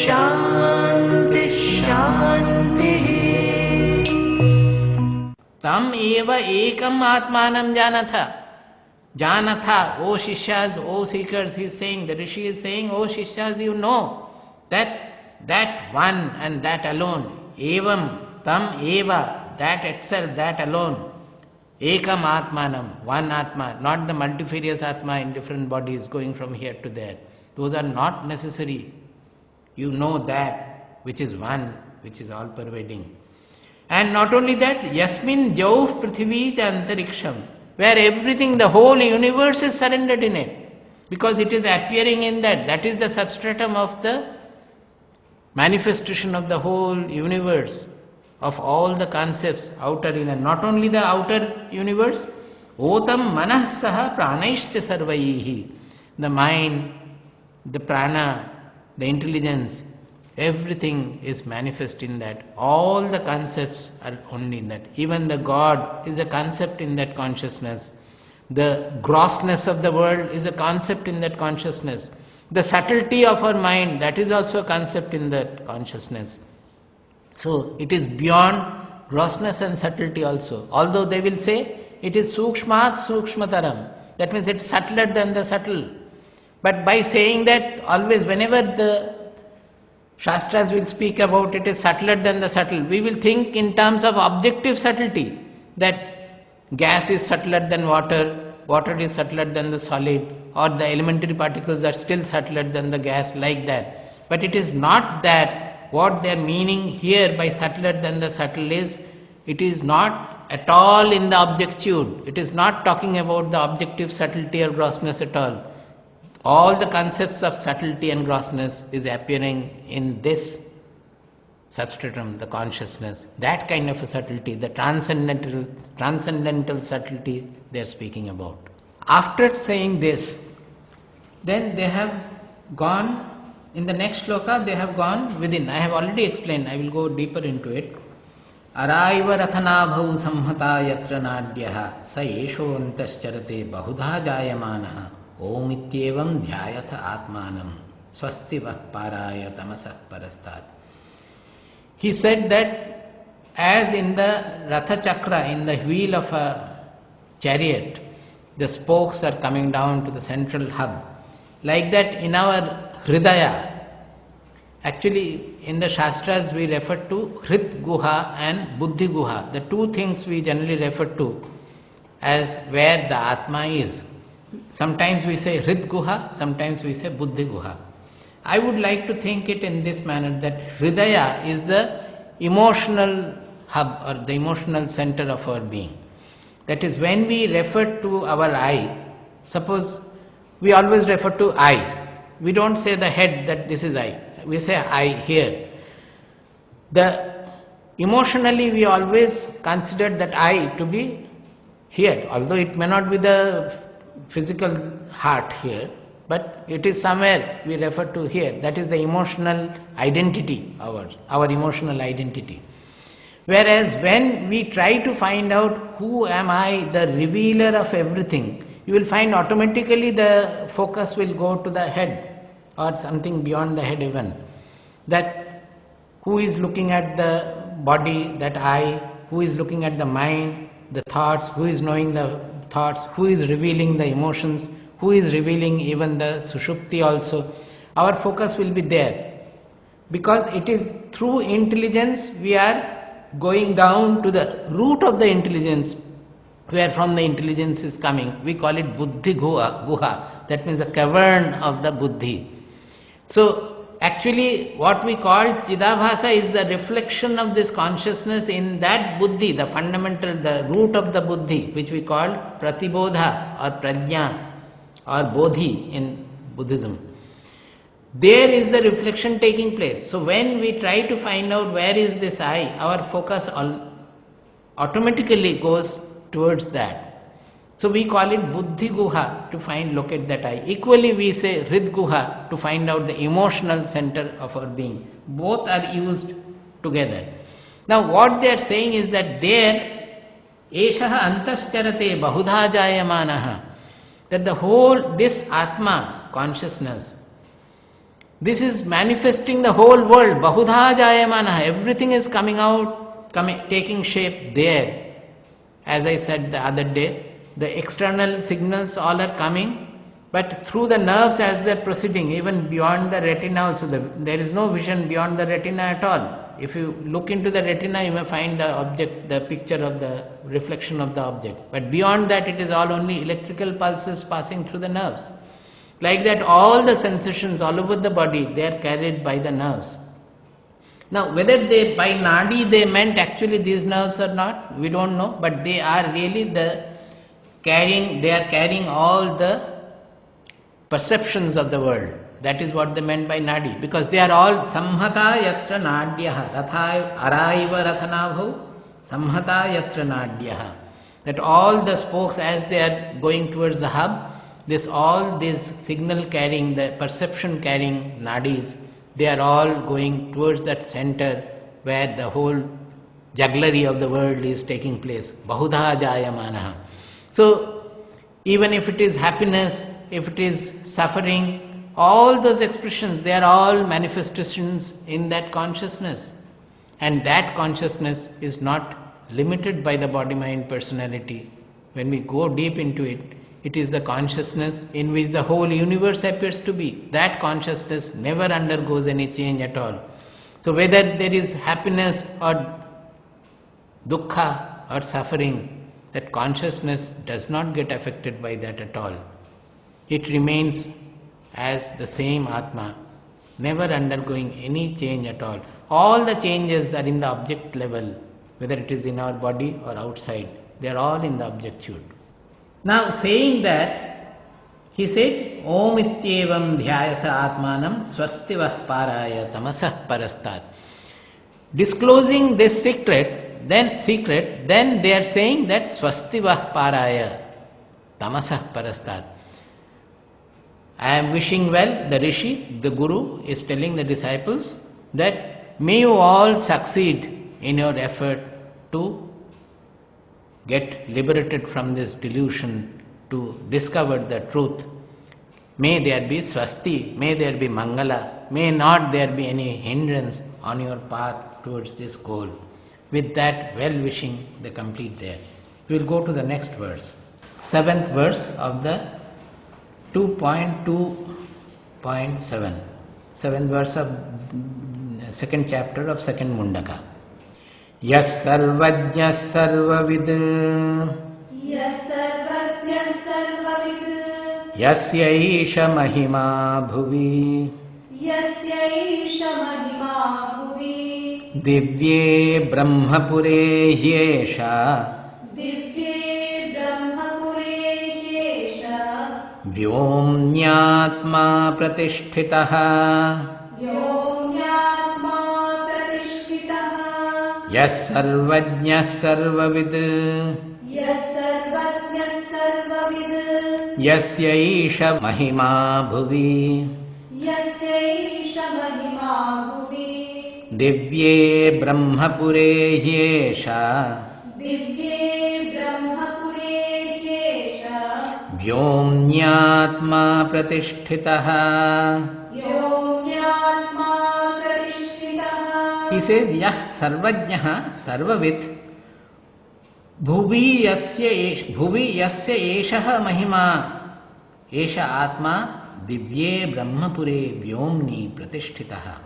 Shanti Shanti. Tam eva ekam atmanam janatha. Janatha, O Shishyas, O seekers, he is saying, the Rishi is saying, O Shishyas, you know that one and that alone, evam, tam eva, that itself, that alone, ekam atmanam, one atma, not the multifarious atma in different bodies going from here to there. Those are not necessary. You know that which is one, which is all pervading. And not only that, yasmin jauh prithvi cha antariksham, where everything, the whole universe is surrendered in it, because it is appearing in that. That is the substratum of the manifestation of the whole universe, of all the concepts, outer, inner. Not only the outer universe, otam manah saha pranaishcha sarvaihi, the mind, the prana, the intelligence, everything is manifest in that. All the concepts are only in that. Even the God is a concept in that consciousness. The grossness of the world is a concept in that consciousness. The subtlety of our mind, that is also a concept in that consciousness. So it is beyond grossness and subtlety also. Although they will say it is sukshmat sukshmataram, that means it is subtler than the subtle. But by saying that, always whenever the Shastras will speak about it is subtler than the subtle, we will think in terms of objective subtlety, that gas is subtler than water, water is subtler than the solid, or the elementary particles are still subtler than the gas, like that. But it is not that. What they are meaning here by subtler than the subtle is, it is not at all in the objectude. It is not talking about the objective subtlety or grossness at all. All the concepts of subtlety and grossness is appearing in this substratum, the consciousness. That kind of a subtlety, the transcendental subtlety they are speaking about. After saying this, then they have gone, in the next shloka they have gone within. I have already explained, I will go deeper into it. Araiva rathanabhau samhata yatra nadyaha sa yesho antascharate bahudha jayamanaha Om ityevam dhyayatha atmanam swasti vah paraya tamasah parastat. He said that as in the Ratha Chakra, in the wheel of a chariot, the spokes are coming down to the central hub. Like that in our Hridaya, actually in the Shastras we refer to Hrit Guha and Buddhi Guha. The two things we generally refer to as where the Atma is. Sometimes we say Hrit Guha, sometimes we say Buddhi Guha. I would like to think it in this manner, that Hridaya is the emotional hub or the emotional center of our being. That is, when we refer to our I, suppose we always refer to I. We don't say the head that this is I. We say I here. Emotionally we always consider that I to be here, although it may not be the physical heart here, but it is somewhere we refer to here. That is the emotional identity, our emotional identity. Whereas when we try to find out who am I, the revealer of everything, you will find automatically the focus will go to the head or something beyond the head even. That who is looking at the body, that I, who is looking at the mind, the thoughts, who is knowing the thoughts, who is revealing the emotions, who is revealing even the sushupti also. Our focus will be there. Because it is through intelligence we are going down to the root of the intelligence, where from the intelligence is coming. We call it Buddhi Guha. That means the cavern of the Buddhi. So actually what we call Chidabhasa is the reflection of this consciousness in that Buddhi, the fundamental, the root of the Buddhi, which we call Pratibodha or Prajna or Bodhi in Buddhism. There is the reflection taking place. So when we try to find out where is this I, our focus automatically goes towards that. So we call it Buddhi Guha to locate that I. Equally we say Hrid Guha to find out the emotional center of our being. Both are used together. Now what they are saying is that there, Eshaha antascharate bahudha jayamanaha, that the whole, this Atma, consciousness, This is manifesting the whole world. Bahudha jayamana. Everything is coming out, taking shape there. As I said the other day, the external signals all are coming, but through the nerves as they are proceeding, even beyond the retina also, there is no vision beyond the retina at all. If you look into the retina, you may find the object, the picture of the reflection of the object. But beyond that, it is all only electrical pulses passing through the nerves. Like that, all the sensations all over the body, they are carried by the nerves. Now, whether they by nadi they meant actually these nerves or not, we don't know, but they are really they are carrying all the perceptions of the world. That is what they meant by nadi, because they are all samhata yatra nadyaha, araiva rathanabhu, samhata yatra nadyaha. That all the spokes as they are going towards the hub, all this signal carrying, the perception carrying nadis, they are all going towards that center where the whole jugglery of the world is taking place. Bahudha jayamanaha. So, even if it is happiness, if it is suffering, all those expressions, they are all manifestations in that consciousness. And that consciousness is not limited by the body-mind personality. When we go deep into it, it is the consciousness in which the whole universe appears to be. That consciousness never undergoes any change at all. So whether there is happiness or dukkha or suffering, that consciousness does not get affected by that at all. It remains as the same Atma, never undergoing any change at all. All the changes are in the object level, whether it is in our body or outside. They are all in the objectude. Now, saying that, he said, Om ityevam dhyayatha atmanam swastivah paraya tamasah parastat. Disclosing this secret, then they are saying that swastivah paraya tamasah parastat. I am wishing well, the Rishi, the Guru is telling the disciples that may you all succeed in your effort to get liberated from this delusion, to discover the truth. May there be swasti, may there be mangala, may not there be any hindrance on your path towards this goal. With that well-wishing, they complete there. We will go to the next verse. 7th verse of the 2.2.7. 7th verse of 2nd chapter of 2nd Mundaka. Yas sarvajñas sarvavid, yasya isha mahima bhuvi, divye brahmapure hyesha, vyomnyatma pratishthitah, Yas sarvajñas sarvavid, yasya isha mahima bhuvi, divye brahmapure hyesha, vyomnyatma pratisthitah. He says, Yah sarvajñah sarvavit bhuvi yasya eshaha mahima esha atma divye brahmapure vyomni pratisthitah.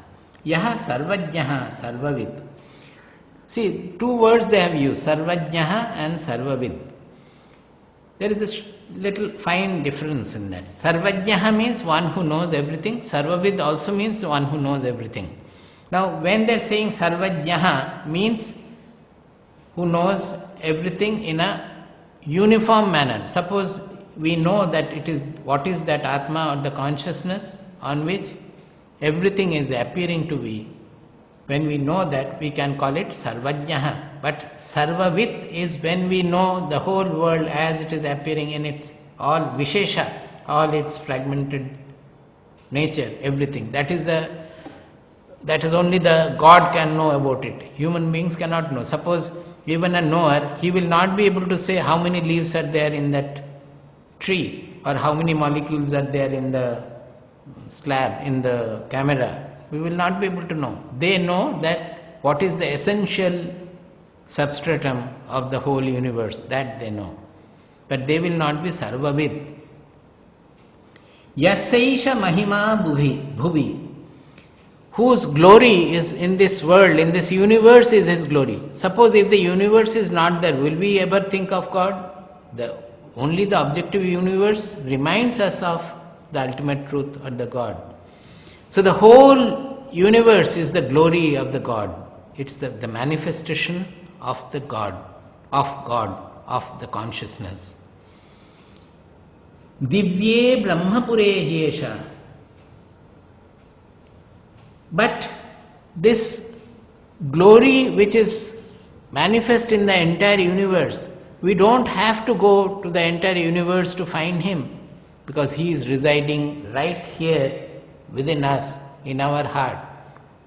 Yah sarvajñah sarvavit. See, two words they have used, sarvajñah and sarvavit. There is a little fine difference in that. Sarvajñah means one who knows everything. Sarvavit also means one who knows everything. Now, when they are saying sarvajñah means who knows everything in a uniform manner. Suppose we know that it is, what is that Atma or the consciousness on which everything is appearing to be. When we know that, we can call it sarvajñah. But sarvavit is when we know the whole world as it is appearing in its all vishesha, all its fragmented nature, everything. That is only the God can know about it. Human beings cannot know. Suppose even a knower, he will not be able to say how many leaves are there in that tree or how many molecules are there in the slab in the camera, we will not be able to know. They know that what is the essential substratum of the whole universe, that they know. But they will not be sarvavid. Yasaisha mahima bhuvi. Whose glory is in this world, in this universe is his glory. Suppose if the universe is not there, will we ever think of God? Only the objective universe reminds us of the ultimate truth or the God. So the whole universe is the glory of the God. It's the manifestation of the God, of the consciousness. Divye Brahmapure Hyesha. But this glory which is manifest in the entire universe, we don't have to go to the entire universe to find him, because he is residing right here within us, in our heart,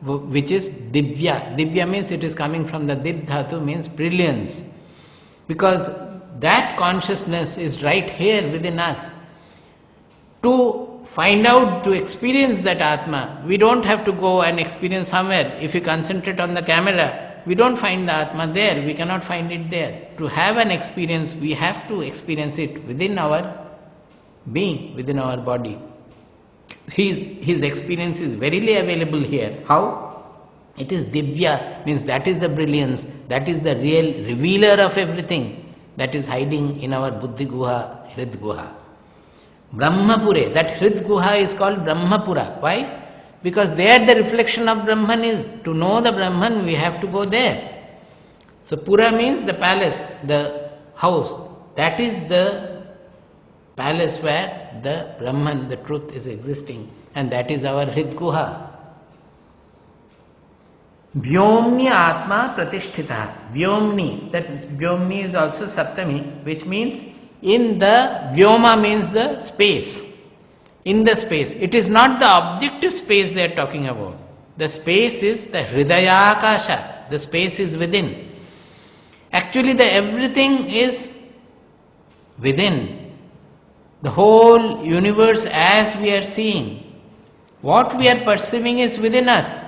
which is Divya. Divya means it is coming from the Div Dhatu, means brilliance. Because that consciousness is right here within us. To find out, to experience that Atma, we don't have to go and experience somewhere. If you concentrate on the camera, we don't find the Atma there, we cannot find it there. To have an experience, we have to experience it within our being, within our body. His experience is verily available here. How? It is Divya, means that is the brilliance, that is the real revealer of everything that is hiding in our Buddhi Guha, Hrid Guha. Brahmapure, that Hrid Guha is called Brahmapura. Why? Because there the reflection of Brahman is. To know the Brahman, we have to go there. So Pura means the palace, the house. That is the palace where the Brahman, the truth, is existing. And that is our Hrid Guha. Vyomni Atma Pratishtita. Vyomni, that means Vyomni is also Saptami, which means in the Vyoma means the space. In the space. It is not the objective space they are talking about. The space is the Hridaya Akasha. The space is within. Actually, the everything is within. The whole universe as we are seeing. What we are perceiving is within us.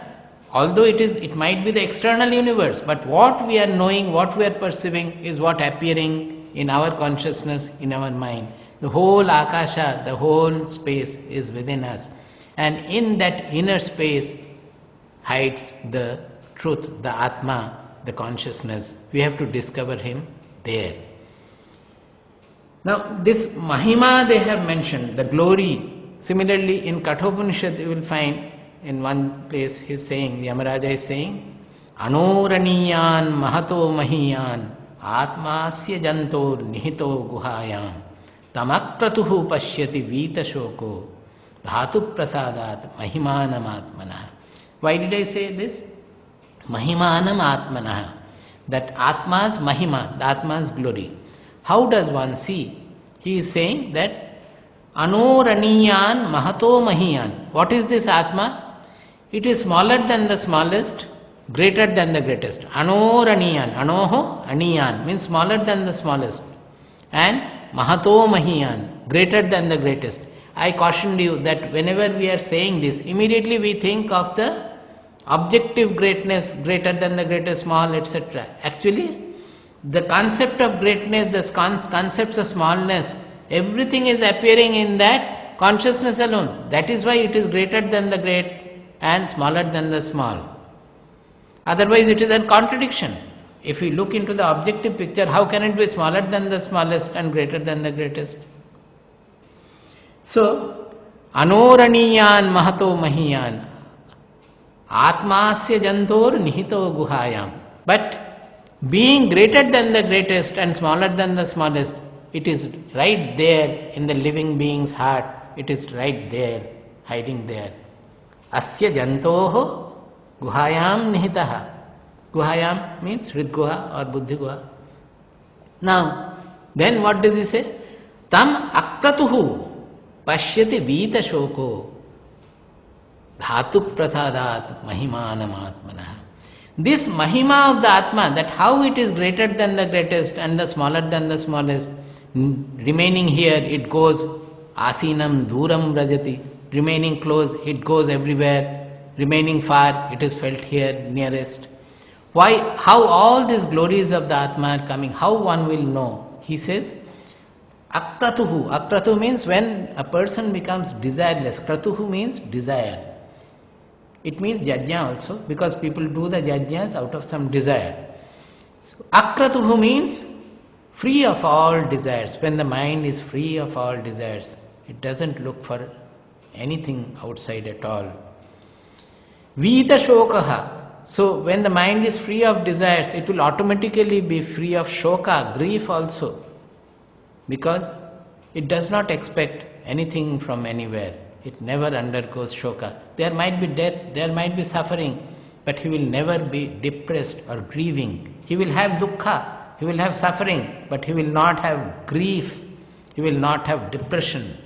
Although it might be the external universe, but what we are knowing, what we are perceiving is what appearing in our consciousness, in our mind. The whole Akasha, the whole space is within us. And in that inner space hides the truth, the Atma, the consciousness. We have to discover him there. Now this Mahima they have mentioned, the glory. Similarly in Kathopanishad you will find in one place he is saying, Yamaraja is saying, Anoraniyan Mahato Mahiyan Atmasya Jantor Nihito Guhayam Tamakratuhu Pashyati Vita Shoko Dhatu Prasadat Mahimanam Atmana. Why did I say this? Mahimanam Atmana. That Atma's Mahima, the Atma's glory. How does one see? He is saying that Anoraniyan Mahato Mahiyan. What is this Atma? It is smaller than the smallest, greater than the greatest. Anoraniyan, Anoho, Aniyan means smaller than the smallest. And Mahato Mahiyan, greater than the greatest. I cautioned you that whenever we are saying this, immediately we think of the objective greatness, greater than the greatest, small, etc. Actually, the concept of greatness, the concepts of smallness, everything is appearing in that consciousness alone. That is why it is greater than the great and smaller than the small. Otherwise it is a contradiction. If we look into the objective picture, how can it be smaller than the smallest and greater than the greatest? So, Anoraniyan Mahato Mahiyan Atmasya Jantor Nihito Guhayam. But being greater than the greatest and smaller than the smallest, it is right there in the living being's heart. It is right there, hiding there. Asya Jantoho Guhayam Nihitaha. Guhayam means Hrid Guha or Buddhi Guha. Now, then what does he say? Tam Akratuhu Pashyati Vita Shoko Dhatu Prasadat Mahimanam Atmana. This Mahima of the Atma, that how it is greater than the greatest and the smaller than the smallest, remaining here, it goes Asinam Duram Rajati. remaining close, it goes everywhere, remaining far, it is felt here nearest. Why? How all these glories of the Atma are coming, how one will know? He says, Akratuhu. Akratuhu means when a person becomes desireless. Kratuhu means desire. It means yajna also, because people do the yajnas out of some desire. So, Akratuhu means free of all desires. When the mind is free of all desires, it doesn't look for anything outside at all. Vita shokaha. So when the mind is free of desires, it will automatically be free of shoka, grief also. Because it does not expect anything from anywhere. It never undergoes shoka. There might be death, there might be suffering, but he will never be depressed or grieving. He will have dukkha, he will have suffering, but he will not have grief, he will not have depression,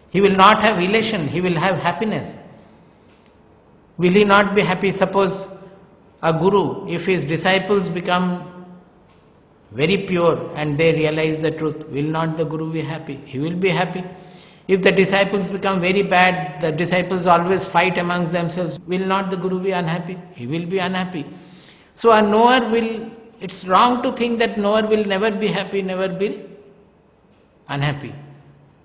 he will not have elation, he will have happiness. Will he not be happy? Suppose a guru, if his disciples become very pure and they realize the truth, will not the guru be happy? He will be happy. If the disciples become very bad, the disciples always fight amongst themselves, will not the guru be unhappy? He will be unhappy. So a knower will, it's wrong to think that knower will never be happy, never be unhappy.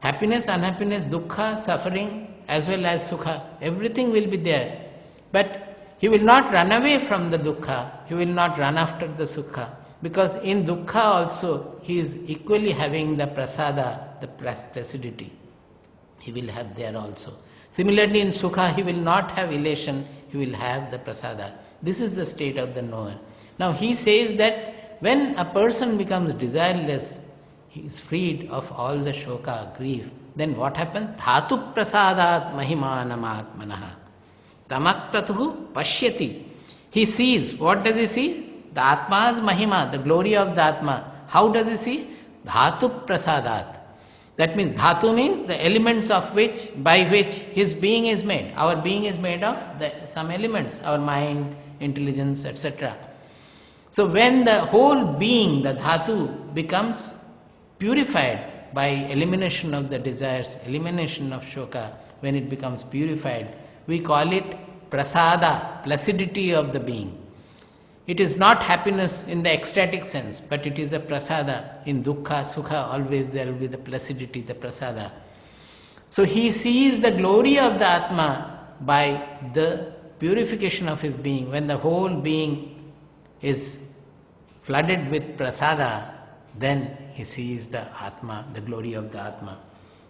Happiness, unhappiness, dukkha, suffering, as well as sukha, everything will be there. But he will not run away from the dukkha, he will not run after the sukha. Because in dukkha also, he is equally having the prasada, the placidity. He will have there also. Similarly in sukha, he will not have elation, he will have the prasada. This is the state of the knower. Now he says that when a person becomes desireless, he is freed of all the shoka, grief. Then what happens? Dhatu prasadat mahimanam atmanaha. Tamakratuhu pashyati. He sees. What does he see? The Atma's Mahima, the glory of the Atma. How does he see? Dhatu prasadat. That means Dhatu means the elements of which, by which his being is made. Our being is made of some elements, our mind, intelligence, etc. So when the whole being, the Dhatu, becomes purified by elimination of the desires, elimination of shoka, when it becomes purified, we call it prasada, placidity of the being. It is not happiness in the ecstatic sense, but it is a prasada. In dukkha, sukha, always there will be the placidity, the prasada. So he sees the glory of the Atma by the purification of his being. When the whole being is flooded with prasada, then he sees the Atma, the glory of the Atma.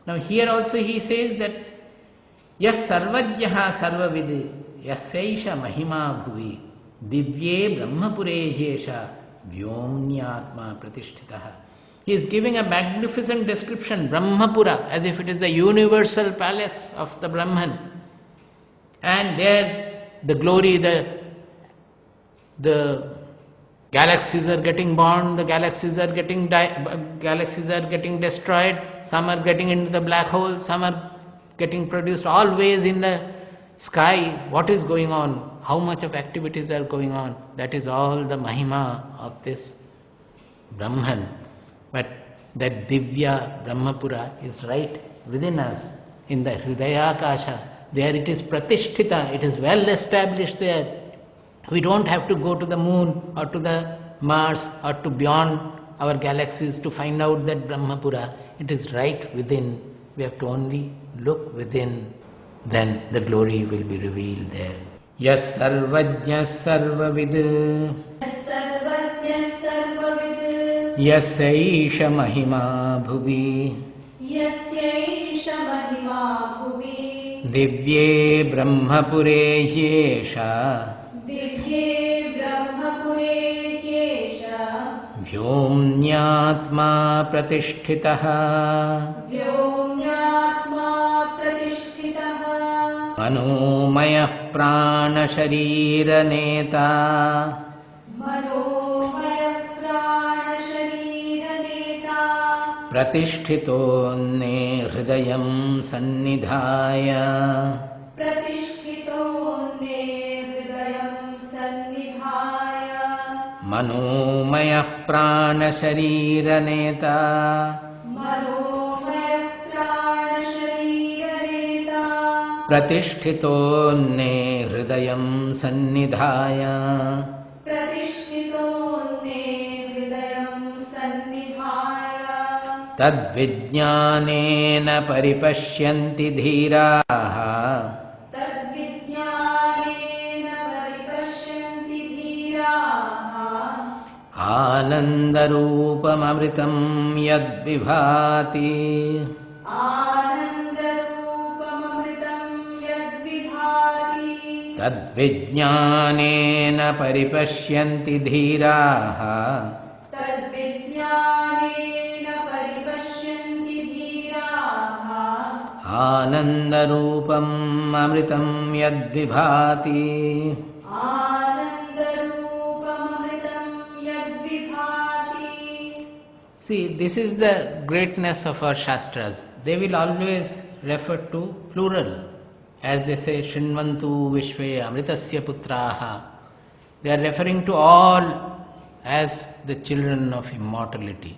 Now here also he says that Yas sarvajyaha sarvavid yasaisha mahima bhuvi divye brahmapure yesha vyomnyatma pratishtitaha. He is giving a magnificent description, Brahmapura, as if it is the universal palace of the Brahman. And there the glory, the galaxies are getting born, the galaxies are getting destroyed, some are getting into the black hole, some are getting produced, always in the sky. What is going on? How much of activities are going on? That is all the Mahima of this Brahman. But that Divya Brahmapura is right within us, in the Hridayakasha. There it is Pratishtita, it is well established there. We don't have to go to the moon or to the Mars or to beyond our galaxies to find out that Brahmapura. It is right within. We have to only look within, then the glory will be revealed there. Yas sarvajna sarvavid yasaisha mahima bhuvi divye brahmapure yesha vyomnyatma pratishtitaha Manomaya prana sharira neta Pratishtito ne hridayam sannidhaya Manomaya prana sharira neta प्रतिष्ठितोऽन्ये हृदयं सन्निधाय तद्विज्ञानेन परिपश्यन्ति धीराः आनन्दरूपममृतं यद्विभाति तद्विज्ञानेन परिपश्यन्ति धीराः आनन्दरूपम् अमृतं यद्विभाति. See, this is the greatness of our Shastras. They will always refer to plural. As they say, Shrinvantu Vishve Amritasya Putraha. They are referring to all as the children of immortality.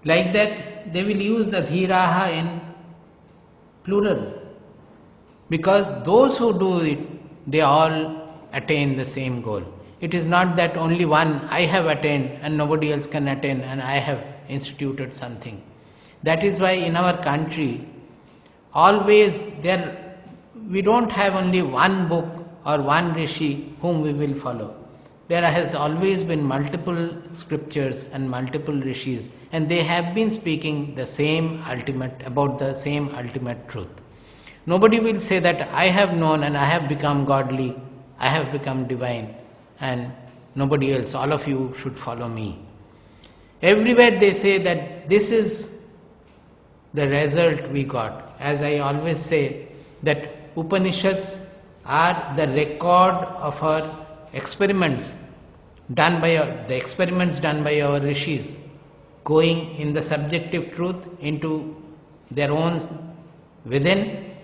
Like that, they will use the Dhiraha in plural. Because those who do it, they all attain the same goal. It is not that only one I have attained and nobody else can attain and I have instituted something. That is why in our country, always we don't have only one book or one rishi whom we will follow. There has always been multiple scriptures and multiple rishis, and they have been speaking about the same ultimate truth. Nobody will say that I have known and I have become godly, I have become divine, and nobody else, all of you should follow me. Everywhere they say that this is the result we got. As I always say, that Upanishads are the record of our experiments done by our rishis, going in the subjective truth into their own within.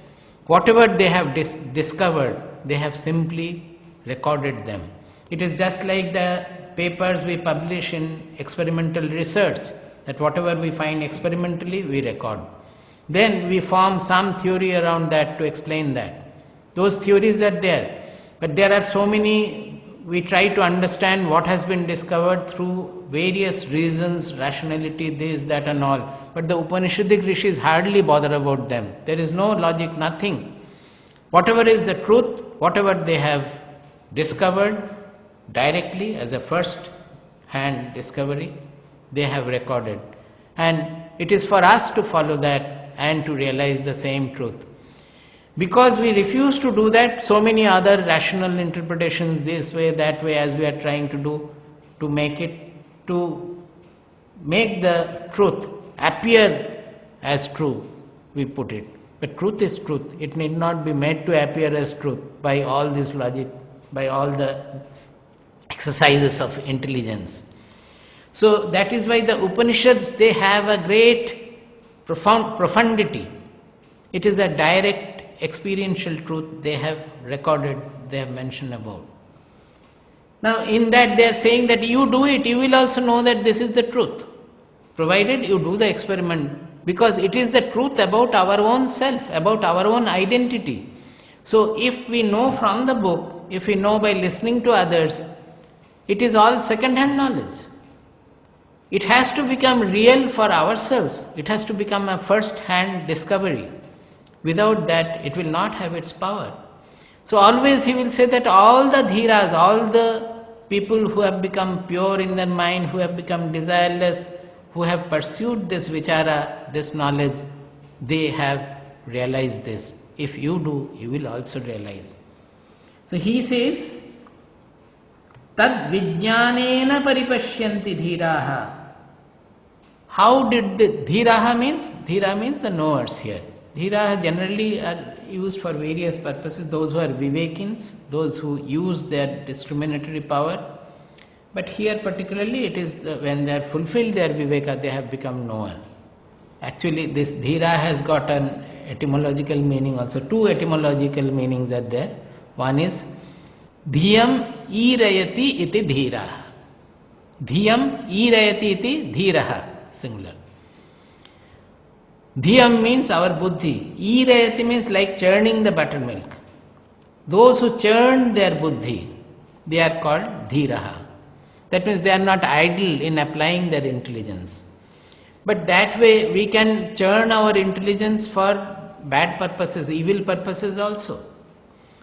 Whatever they have discovered, they have simply recorded them. It is just like the papers we publish in experimental research, that whatever we find experimentally, we record. Then we form some theory around that to explain that. Those theories are there, but there are so many. We try to understand what has been discovered through various reasons, rationality, this, that and all. But the Upanishadic rishis hardly bother about them. There is no logic, nothing. Whatever is the truth, whatever they have discovered directly as a first-hand discovery, they have recorded. And it is for us to follow that and to realize the same truth. Because we refuse to do that, so many other rational interpretations this way, that way, as we are trying to do, to make the truth appear as true, we put it. But truth is truth. It need not be made to appear as truth by all this logic, by all the exercises of intelligence. So that is why the Upanishads, they have a great profundity. It is a direct experiential truth they have recorded, they have mentioned about. Now in that they are saying that you do it, you will also know that this is the truth, provided you do the experiment, because it is the truth about our own self, about our own identity. So if we know from the book, if we know by listening to others, it is all second-hand knowledge. It has to become real for ourselves. It has to become a first-hand discovery. Without that, it will not have its power. So always he will say that all the dhiras, all the people who have become pure in their mind, who have become desireless, who have pursued this vichara, this knowledge, they have realized this. If you do, you will also realize. So he says, Tad vijnanena paripashyanti dhiraha. How did the dhiraha means? Dhira means the knowers here. Dhira generally are used for various purposes, those who are vivekins, those who use their discriminatory power. But here particularly it is when they are fulfilled their viveka, they have become knower. Actually this dhira has got an etymological meaning also. Two etymological meanings are there. One is dhiyam irayati iti dhiraha. Dhiyam irayati iti dhiraha, singular. Dhyam means our buddhi. Irayati means like churning the buttermilk. Those who churn their buddhi, they are called dhiraha. That means they are not idle in applying their intelligence. But that way we can churn our intelligence for bad purposes, evil purposes also.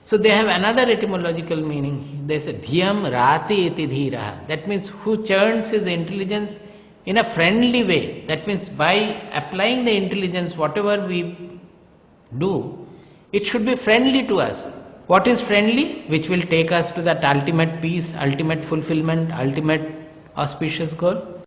So they have another etymological meaning. They say dhyam rati iti dhiraha. That means who churns his intelligence in a friendly way. That means by applying the intelligence, whatever we do, it should be friendly to us. What is friendly? Which will take us to that ultimate peace, ultimate fulfillment, ultimate auspicious goal.